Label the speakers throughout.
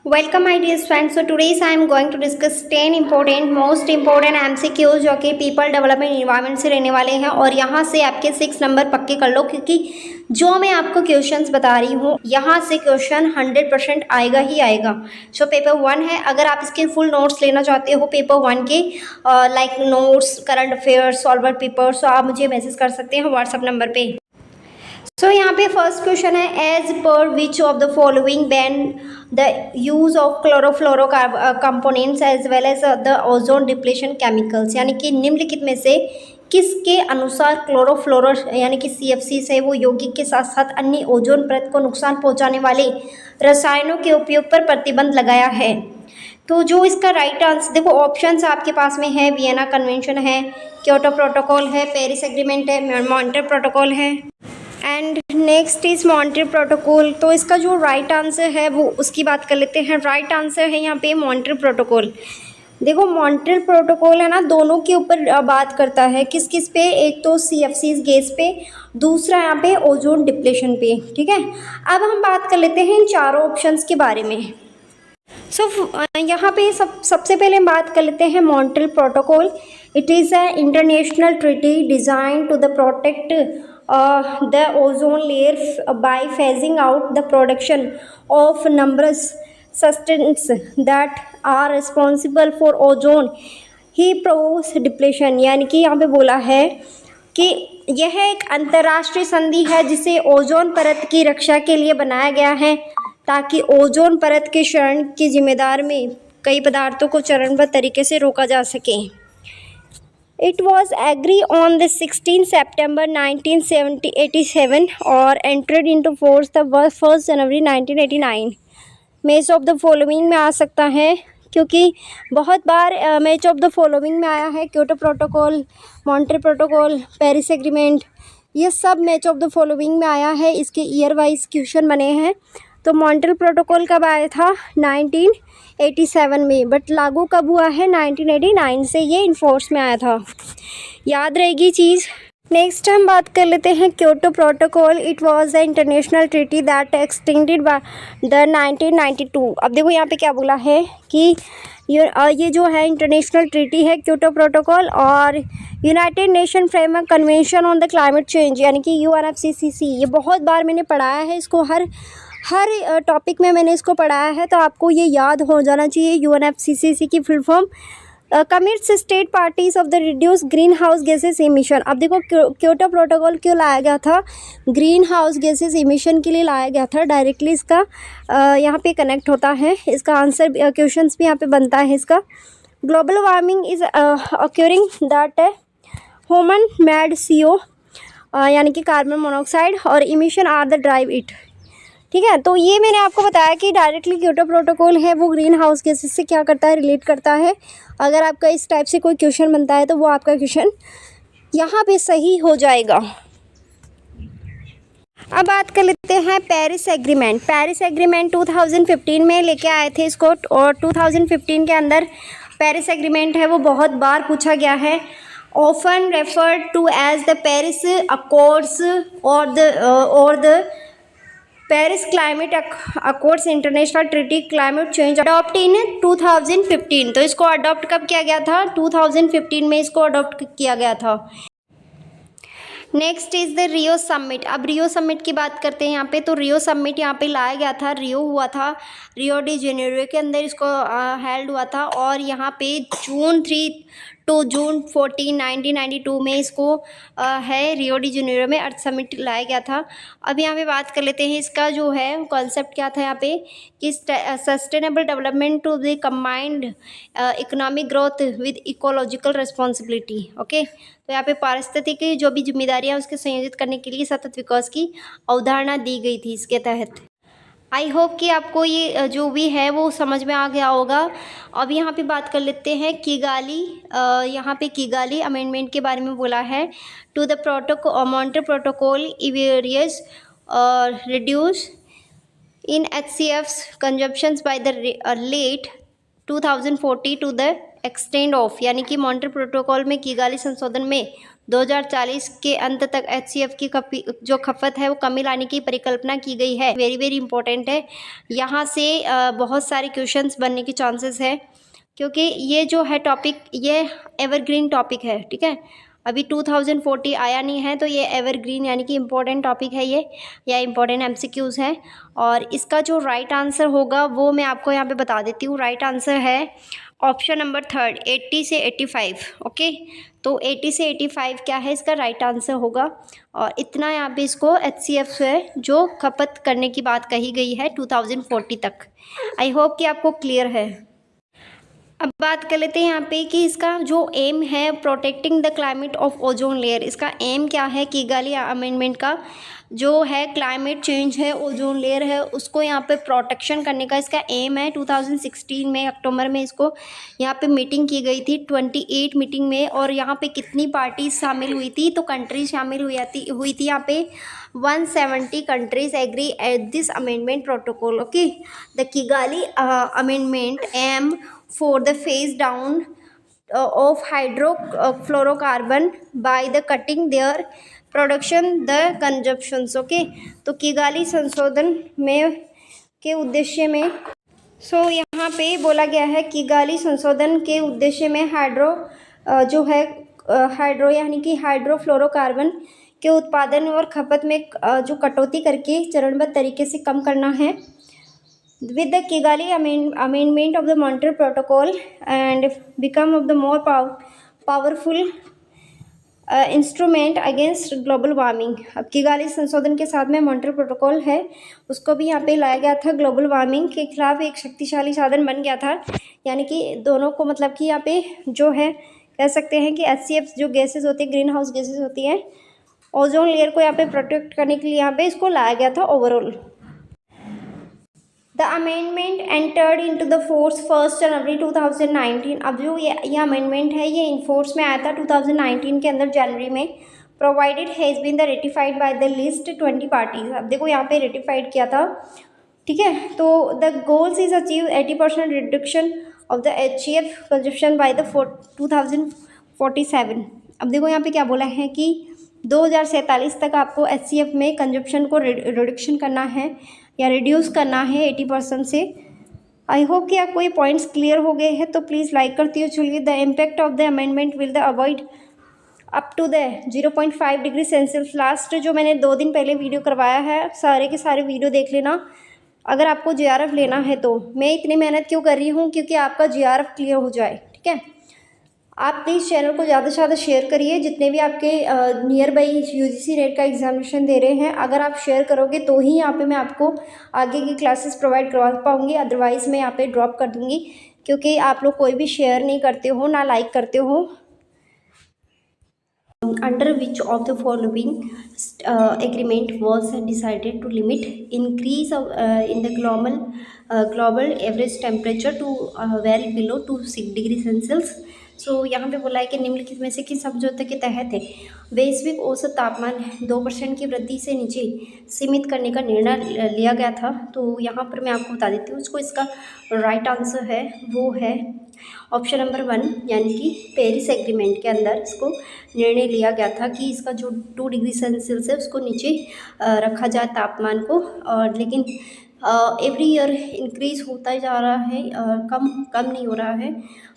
Speaker 1: Welcome my dear friends. So today's I am going to discuss 10 important most important MCQs जो कि people development environment से रहने वाले हैं और यहाँ से आपके 6 नंबर पक्के कर लो, क्योंकि जो मैं आपको क्वेश्चंस बता रही हूँ यहाँ से क्वेश्चन 100% आएगा ही आएगा। सो पेपर 1 है। अगर आप इसके फुल नोट्स लेना चाहते हो पेपर 1 के, like notes, current affairs, solver papers, तो आप मुझे मैसेज कर सकते हैं व्हाट्सअप नंबर पे। सो यहाँ पे फर्स्ट क्वेश्चन है, एज पर which of the following ban the use of chlorofluoro components as well as the ozone depletion chemicals, यानी कि निम्नलिखित में से किसके अनुसार क्लोरोफ्लोरो यानी कि CFC से वो यौगिक के साथ साथ अन्य ओजोन परत को नुकसान पहुंचाने वाले रसायनों के उपयोग पर प्रतिबंध लगाया है। तो जो इसका राइट आंसर, देखो ऑप्शंस आपके पास में है, वियना कन्वेंशन है, क्योटो प्रोटोकॉल है, पेरिस एग्रीमेंट है, मॉन्ट्रियल प्रोटोकॉल है and next is Montreal protocol. तो इसका जो राइट आंसर है वो उसकी बात कर लेते हैं। राइट आंसर है यहाँ पे मॉन्ट्रियल प्रोटोकॉल। देखो मॉन्ट्रियल प्रोटोकॉल है ना, दोनों के ऊपर बात करता है, किस किस पे, एक तो CFC गैस पे, दूसरा यहाँ पे ओजोन डिप्लेशन पे। ठीक है, अब हम बात कर लेते हैं इन चारों ऑप्शंस के बारे में। यहाँ पे सबसे पहले हम बात कर लेते हैं Montreal protocol. It is a international treaty design to the protect the ozone layer by phasing out the production of numerous substances that are responsible for ozone heap depletion। यानी कि यहाँ पे बोला है कि यह एक अंतर्राष्ट्रीय संधि है जिसे ओजोन परत की रक्षा के लिए बनाया गया है, ताकि ओजोन परत के क्षरण की जिम्मेदार में कई पदार्थों को चरणबद्ध तरीके से रोका जा सके। It was agreed on the 16th September 1987 और entered into force the 1st January 1989। Match of the following में आ सकता है, क्योंकि बहुत बार मैच ऑफ द फॉलोइंग में आया है। Kyoto protocol, Montreal protocol, Paris agreement, ये सब मैच ऑफ द फॉलोइंग में आया है। इसके ईयर वाइज क्वेश्चन बने हैं। तो मॉन्ट्रियल प्रोटोकॉल कब आया था? 1987 में, बट लागू कब हुआ है? 1989 से ये इन्फोर्स में आया था। याद रहेगी चीज़। नेक्स्ट हम बात कर लेते हैं Kyoto protocol. It was the international treaty that extended by the 1992। अब देखो यहाँ पे क्या बोला है कि ये जो है इंटरनेशनल ट्रीटी है क्योटो प्रोटोकॉल और United nation framework convention on the climate change, यानी कि UNFCCC। ये बहुत बार मैंने पढ़ाया है इसको, हर टॉपिक में मैंने इसको पढ़ाया है, तो आपको ये याद हो जाना चाहिए। UNFCCC की full form commits state parties of the reduce green house gases emission. अब देखो क्योटो प्रोटोकॉल क्यों लाया गया था? ग्रीन हाउस गैसेस इमिशन के लिए लाया गया था। डायरेक्टली इसका यहाँ पे कनेक्ट होता है, इसका आंसर क्वेश्चंस भी यहाँ पे बनता है इसका। Global warming is occurring that human made CO यानी कि कार्बन मोनोऑक्साइड और emission are the drive it. ठीक है, तो ये मैंने आपको बताया कि डायरेक्टली क्योटो प्रोटोकॉल है वो ग्रीन हाउस गैसेस से क्या करता है, रिलेट करता है। अगर आपका इस टाइप से कोई क्वेश्चन बनता है तो वो आपका क्वेश्चन यहाँ पे सही हो जाएगा। अब बात कर लेते हैं पेरिस एग्रीमेंट। पेरिस एग्रीमेंट 2015 में लेके आए थे इसको, और 2015 के अंदर पेरिस एग्रीमेंट है वो बहुत बार पूछा गया है। Often referred to as the Paris accords और the Paris climate accords international treaty climate change adopt in 2015। तो इसको अडॉप्ट कब किया गया था? 2015 में इसको अडॉप्ट किया गया था। Next is the Rio summit. अब रियो समिट की बात करते हैं यहाँ पे। तो रियो समिट यहाँ पे लाया गया था, रियो हुआ था, रियो डी जेनेरो के अंदर इसको हेल्ड हुआ था, और यहाँ पे June 3 to June 14, 1992 में इसको है रियो डी जेनेरो में अर्थ समिट लाया गया था। अब यहाँ पे बात कर लेते हैं इसका जो है कॉन्सेप्ट क्या था यहाँ पे, कि sustainable development to the combined economic growth with ecological responsibility. Okay, तो यहाँ पे पारिस्थितिकी जो भी जिम्मेदारियाँ हैं उसके संयोजित करने के लिए सतत विकास की अवधारणा दी गई थी इसके तहत। आई होप कि आपको ये जो भी है वो समझ में आ गया होगा। अब यहाँ पे बात कर लेते हैं किगाली। यहाँ पे किगाली अमेंडमेंट के बारे में बोला है। To the Montreal protocol various reduce in HCF's consumptions by the late 2040 to the extent of, यानी कि मॉन्ट्रियल प्रोटोकॉल में किगाली संशोधन में 2040 के अंत तक HCF की जो खपत है वो कमी लाने की परिकल्पना की गई है। वेरी वेरी इंपॉर्टेंट है, यहाँ से बहुत सारे क्वेश्चंस बनने के चांसेस है, क्योंकि ये जो है टॉपिक ये एवरग्रीन टॉपिक है। ठीक है, अभी 2040 आया नहीं है, तो ये एवरग्रीन यानी कि इम्पोर्टेंट टॉपिक है ये, या इम्पोर्टेंट MCQs है। और इसका जो राइट आंसर होगा वो मैं आपको यहाँ पे बता देती हूँ। राइट आंसर है ऑप्शन नंबर 3, 80 से 85। ओके, तो 80 से 85 क्या है इसका राइट आंसर होगा। और इतना यहाँ पे इसको HCF है जो खपत करने की बात कही गई है 2040 तक। आई होप कि आपको क्लियर है। अब बात कर लेते हैं यहाँ पे कि इसका जो एम है protecting the climate of ozone layer, इसका एम क्या है किगाली अमेंडमेंट का, जो है क्लाइमेट चेंज है, ओजोन लेयर है, उसको यहाँ पे प्रोटेक्शन करने का इसका एम है। 2016 में अक्टूबर में इसको यहाँ पे मीटिंग की गई थी, 28 मीटिंग में। और यहाँ पे कितनी पार्टीज शामिल हुई थी, तो कंट्रीज शामिल हुई थी यहाँ पे 170 countries agree at this amendment protocol. Okay, the Kigali amendment aim for the phase down of hydrofluorocarbon by the cutting their production the consumptions। Okay, तो किगाली संशोधन में के उद्देश्य में यहाँ पे बोला गया है किगाली संशोधन के उद्देश्य में जो है हाइड्रो यानी कि हाइड्रोफ्लोरोकार्बन के उत्पादन और खपत में जो कटौती करके चरणबद्ध तरीके से कम करना है। With the Kigali amendment of the Montreal Protocol and become of the more powerful instrument against global warming. अब किगाली संशोधन के साथ में मॉन्ट्रियल प्रोटोकॉल है, उसको भी यहाँ पे लाया गया था, ग्लोबल वार्मिंग के खिलाफ एक शक्तिशाली साधन बन गया था। यानी कि दोनों को मतलब कि यहाँ पे जो है कह सकते हैं कि HCF जो गैसेस होती है, ग्रीन हाउस गैसेस होती हैं, ओजोन लेयर को यहाँ पे प्रोटेक्ट करने के लिए यहाँ पे इसको लाया गया था overall. The amendment entered into the force 1 जनवरी 2019। अब जो ये अमेंडमेंट है ये इनफोर्स में आया था 2019 के अंदर जनवरी में। Provided has been the ratified by the list 20 parties. अब देखो यहाँ पे रेटिफाइड किया था, ठीक है। तो the goals is achieve 80% reduction of the HCF consumption by the 2047। अब देखो यहाँ पे क्या बोला है कि 2047 तक आपको HCF में कंजप्शन को रिडक्शन करना है या रिड्यूस करना है 80% से। आई होप कि आपको ये पॉइंट्स क्लियर हो गए हैं, तो प्लीज़ लाइक करती हो। चलिए, the impact of the amendment will the avoid up to the 0.5 degree Celsius. Last जो मैंने 2 दिन पहले वीडियो करवाया है, सारे के सारे वीडियो देख लेना अगर आपको JRF लेना है तो। मैं इतनी मेहनत क्यों कर रही हूँ, क्योंकि आपका JRF क्लियर हो जाए, ठीक है। आप प्लीज़ चैनल को ज़्यादा से ज़्यादा शेयर करिए, जितने भी आपके नियर बाई UGC नेट का एग्जामिनेशन दे रहे हैं। अगर आप शेयर करोगे तो ही यहाँ पे मैं आपको आगे की क्लासेस प्रोवाइड करवा पाऊँगी, अदरवाइज़ मैं यहाँ पे ड्रॉप कर दूँगी, क्योंकि आप लोग कोई भी शेयर नहीं करते हो ना लाइक करते हो। Under which of the following agreement was decided to limit increase of in the global average temperature to well below 2 degree Celsius. So यहाँ पे बोला है कि निम्नलिखित में से किस समझौते के तहत है वैश्विक औसत तापमान 2% की वृद्धि से नीचे सीमित करने का निर्णय लिया गया था। तो यहाँ पर मैं आपको बता देती हूँ, उसको इसका राइट आंसर है वो है ऑप्शन नंबर 1, यानी कि पेरिस एग्रीमेंट के अंदर इसको निर्णय लिया गया था कि इसका जो 2 डिग्री सेल्सियस है उसको नीचे रखा जाए तापमान को। और लेकिन एवरी ईयर इंक्रीज होता जा रहा है, कम नहीं हो रहा है।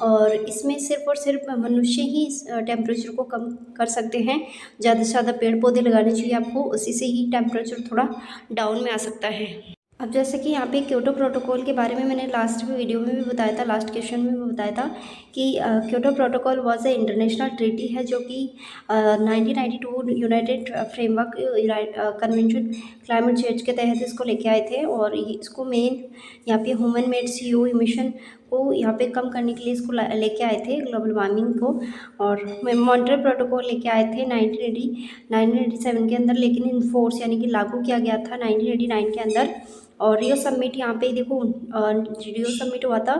Speaker 1: और इसमें सिर्फ और सिर्फ मनुष्य ही इस टेम्परेचर को कम कर सकते हैं। ज़्यादा से ज़्यादा पेड़ पौधे लगाने चाहिए आपको, उसी से ही टेम्परेचर थोड़ा डाउन में आ सकता है। अब जैसे कि यहाँ पे क्योटो प्रोटोकॉल के बारे में मैंने लास्ट वीडियो में भी बताया था, लास्ट क्वेश्चन में भी बताया था कि Kyoto protocol was a international treaty है जो कि 1992 United framework convention climate change के तहत इसको लेके आए थे। और इसको मेन यहाँ पे ह्यूमन मेड CO इमिशन को यहाँ पे कम करने के लिए इसको लेके आए थे, ग्लोबल वार्मिंग को। और मॉन्ट्रियल प्रोटोकॉल लेके आए थे 1987 के अंदर, लेकिन इन फोर्स यानी कि लागू किया गया था 1989 के अंदर। और रियो समिट यहाँ पे देखो, रियो समिट हुआ था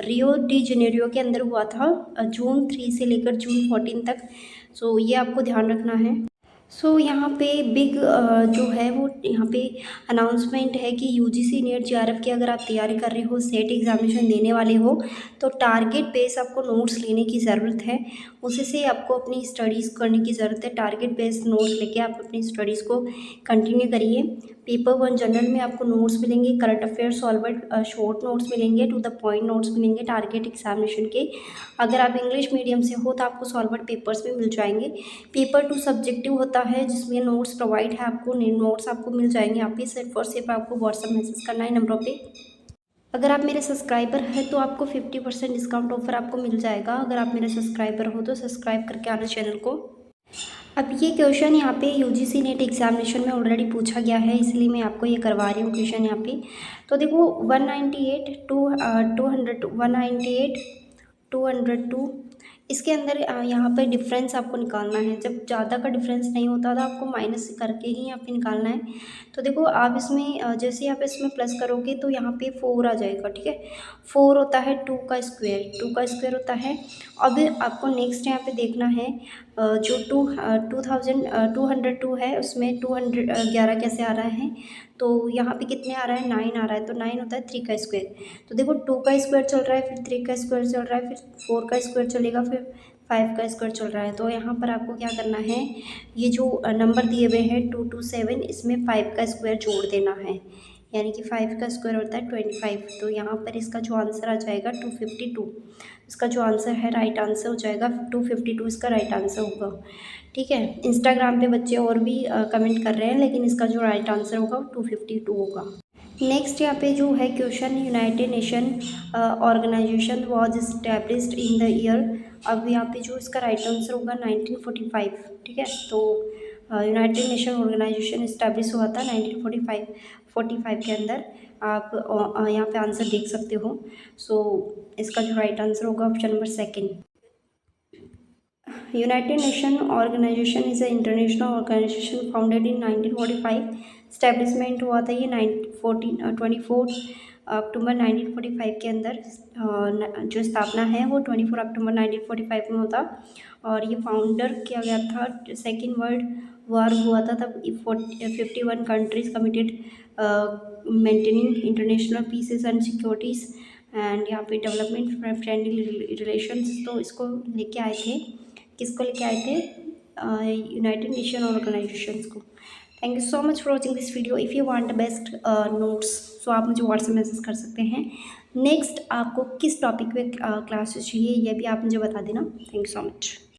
Speaker 1: रियो डी जेनेरियो के अंदर हुआ था, जून 3 से लेकर जून 14 तक। सो ये आपको ध्यान रखना है। यहाँ पे बिग जो है वो यहाँ पे अनाउंसमेंट है कि यूजीसी नेट जेआरएफ की अगर आप तैयारी कर रहे हो, सेट एग्जामिनेशन देने वाले हो, तो टारगेट बेस आपको नोट्स लेने की ज़रूरत है। उसी से आपको अपनी स्टडीज़ करने की ज़रूरत है। टारगेट बेस्ड नोट्स लेके आप अपनी स्टडीज़ को कंटिन्यू करिए। पेपर 1 जनरल में आपको नोट्स मिलेंगे, current affair solver short notes मिलेंगे, टू द पॉइंट नोट्स मिलेंगे टारगेट एग्जामिनेशन के। अगर आप इंग्लिश मीडियम से हो तो आपको सॉल्वर पेपर्स भी मिल जाएंगे। पेपर 2 सब्जेक्टिव होता है जिसमें नोट्स प्रोवाइड है आपको, नोट्स आपको मिल जाएंगे। आप ही सिर्फ और सिर्फ आपको व्हाट्सअप मैसेज करना है नंबरों पे। अगर आप मेरे सब्सक्राइबर हैं तो आपको 50% डिस्काउंट ऑफर आपको मिल जाएगा। अगर आप मेरे सब्सक्राइबर हो तो सब्सक्राइब करके आना चैनल को। अब ये क्वेश्चन यहाँ पे यूजीसी नेट एग्जामिनेशन में ऑलरेडी पूछा गया है, इसलिए मैं आपको ये करवा रही हूँ क्वेश्चन यहाँ पे। तो देखो 198 200 198 202, इसके अंदर यहाँ पे डिफरेंस आपको निकालना है। जब ज़्यादा का डिफरेंस नहीं होता था आपको माइनस करके ही यहाँ पे निकालना है। तो देखो आप इसमें जैसे आप इसमें प्लस करोगे तो यहाँ पे 4 आ जाएगा, ठीक है। 4 होता है 2 का स्क्वायर, 2 का स्क्वायर होता है। अब आपको नेक्स्ट यहाँ पे देखना है जो 2,202 है उसमें 211 कैसे आ रहा है। तो यहाँ पे कितने आ रहा है, 9 आ रहा है। तो 9 होता है 3 का स्क्वायर। तो देखो 2 का स्क्वायर चल रहा है, फिर 3 का स्क्वायर चल रहा है, फिर 4 का स्क्वायर चलेगा, फिर 5 का स्क्वायर चल रहा है। तो यहाँ पर आपको क्या करना है, ये जो नंबर दिए हुए हैं 227, इसमें 5 का स्क्वायर जोड़ देना है। यानी कि 5 का स्क्वायर होता है 25। तो यहाँ पर इसका जो आंसर आ जाएगा 252। इसका जो आंसर है राइट आंसर हो जाएगा 252, इसका राइट आंसर होगा। ठीक है। इंस्टाग्राम पे बच्चे और भी कमेंट कर रहे हैं, लेकिन इसका जो राइट आंसर होगा वो 252 होगा। नेक्स्ट यहाँ पे जो है question, United Nation organization was established in the year. अब यहाँ पे जो इसका राइट आंसर होगा 1945। ठीक है। तो यूनाइटेड नेशन ऑर्गेनाइजेशन इस्टेब्लिश हुआ था 1945 के अंदर। आप यहाँ पे आंसर देख सकते हो। इसका जो राइट आंसर होगा option number second. United Nation organization is a international organization founded in 1945। Establishment हुआ था ये 24 अक्टूबर 1945 के अंदर। जो स्थापना है वो 24 अक्टूबर 1945 में होता। और ये फाउंडर किया गया था, सेकेंड वर्ल्ड वार हुआ था तब 51 countries committed maintaining international pieces and securities and यहाँ पे डेवलपमेंट फ्रेंडली रिलेशंस। तो इसको लेके आए थे, किसको लेके आए थे, यूनाइटेड नेशन ऑर्गेनाइजेशंस को। Thank you so much for watching this video. If you want the best notes so आप मुझे व्हाट्सएप मैसेज कर सकते हैं। नेक्स्ट आपको किस टॉपिक पे क्लासेस चाहिए ये भी आप मुझे बता देना। Thank you so much.